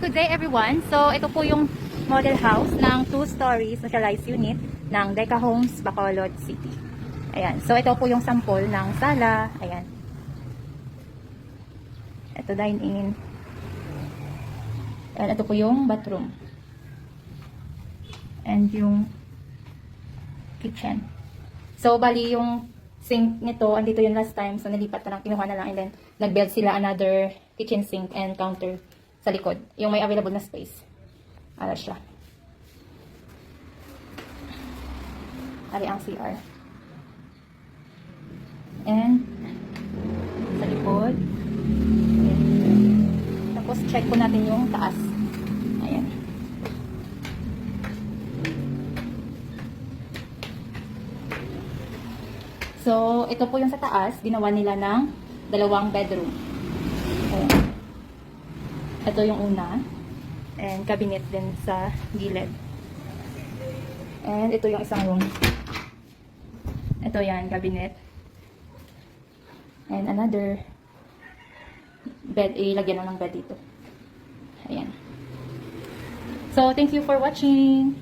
good day everyone. So, ito po yung model house ng 2-story socialized unit ng Deca Homes, Bacolod City. Ayan. So, ito po yung sample ng sala. Ayan. Ito dine-in. Ayan, ito po yung bathroom. And yung kitchen. So, bali yung sink nito, andito yung last time. So, nalipat na lang, kinuha na lang. And then, nag-build sila another kitchen sink and counter sa likod. Yung may available na space. Ala siya. Ari ang CR. And, sa likod. Tapos, check po natin yung taas. Ayan. So, ito po yung sa taas. Ginawa nila ng 2 bedroom. Ayan. Ito yung una. And cabinet din sa gilid. And ito yung isang room. Ito yan, cabinet. And another bed. Ilagyan na ng bed dito. Ayan. So, thank you for watching.